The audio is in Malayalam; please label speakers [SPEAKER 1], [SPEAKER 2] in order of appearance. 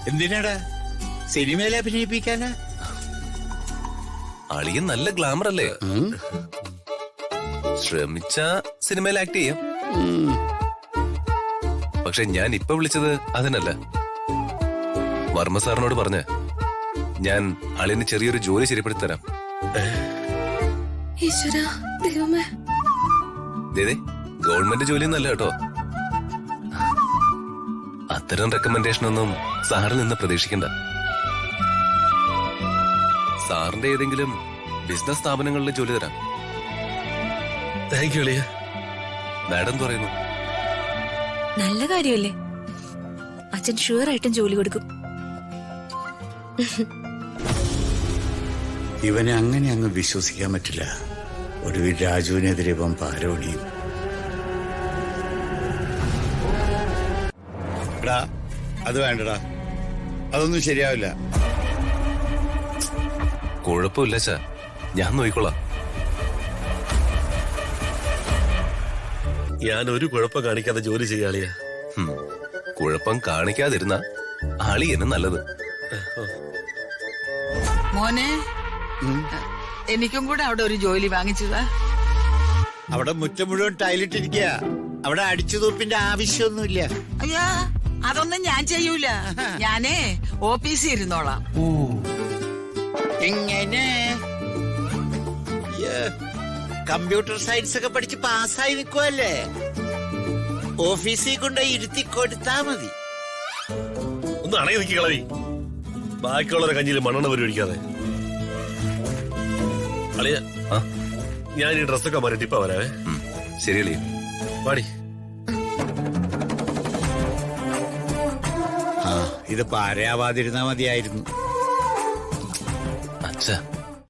[SPEAKER 1] എന്തിനാടാ? സിനിമയിൽ അഭിനയിപ്പിക്കാനാ?
[SPEAKER 2] അളിയൻ നല്ല ഗ്ലാമർ അല്ലേ? ശ്രമിച്ച സിനിമയിൽ ആക്ട് ചെയ്യാം. പക്ഷെ ഞാൻ ഇപ്പൊ വിളിച്ചത് അതിനല്ല. വർമ്മ സാറിനോട് പറഞ്ഞ ഞാൻ അളിയന് ചെറിയൊരു ജോലി ശരിപ്പെടുത്തി തരാം. ഗവൺമെന്റ് ജോലിയൊന്നല്ല കേട്ടോ. അത്തരം റെക്കമെൻഡേഷൻ ഒന്നും സാറിൽ നിന്ന് പ്രതീക്ഷിക്കണ്ട. സാറിന്റെ ഏതെങ്കിലും ബിസിനസ് സ്ഥാപനങ്ങളിൽ ജോലി തരാം.
[SPEAKER 3] താങ്ക് യു അളിയ.
[SPEAKER 2] മാഡം പറയുന്നു.
[SPEAKER 4] നല്ല കാര്യമല്ലേ? അച്ഛൻ ഷുവർ ആയിട്ടും ജോലി കൊടുക്കും.
[SPEAKER 1] ഇവനെ അങ്ങനെ അങ്ങ് വിശ്വസിക്കാൻ പറ്റില്ല. ഒടുവിൽ രാജുവിനെതിരെ ഇവൻ പാരോടിയും. അത് വേണ്ടടാ, അതൊന്നും ശരിയാവില്ല.
[SPEAKER 2] കുഴപ്പമില്ല ചാ, ഞാൻ നോക്കിക്കോളാം.
[SPEAKER 3] ഞാൻ ഒരു കുഴപ്പം കാണിക്കാതെ ജോലി ചെയ്യാളിയ.
[SPEAKER 2] കുഴപ്പം കാണിക്കാതിരുന്ന അളിയന് നല്ലത്.
[SPEAKER 5] മോനെ, എനിക്കും കൂടെ അവിടെ ഒരു ജോലി വാങ്ങിച്ചതാ.
[SPEAKER 1] അവിടെ മുറ്റം മുഴുവൻ ടൈലിട്ടിരിക്കുക. അവിടെ അടിച്ചുതൂപ്പിന്റെ ആവശ്യമൊന്നുമില്ല.
[SPEAKER 5] അയ്യാ, അതൊന്നും ഞാൻ ചെയ്യൂല. ഞാനേ ഓഫീസിൽ ഇരുന്നോളാം.
[SPEAKER 1] എങ്ങനെ? കമ്പ്യൂട്ടർ സയൻസ് ഒക്കെ പഠിച്ച് പാസ്സായി നിൽക്കുവല്ലേ? ഓഫീസിൽ കൊണ്ട് ഇരുത്തി കൊടുത്താ മതി.
[SPEAKER 3] ഒന്ന് അണങ്ങി നിൽക്കി കളവി. ബാക്കിയുള്ളവരെ കഞ്ഞിയിൽ മണ്ണെണ്ണ പരിപാടിക്കാതെ. അളിയ, ഞാൻ ഈ ഡ്രസ്സൊക്കെ മാറിയിട്ട് ഇപ്പൊ വരാവേ.
[SPEAKER 2] ശരി അളിയ,
[SPEAKER 3] പാടി.
[SPEAKER 1] ഇത് പാരയാവാതിരുന്നാ മതിയായിരുന്നു.
[SPEAKER 2] അച്ഛാ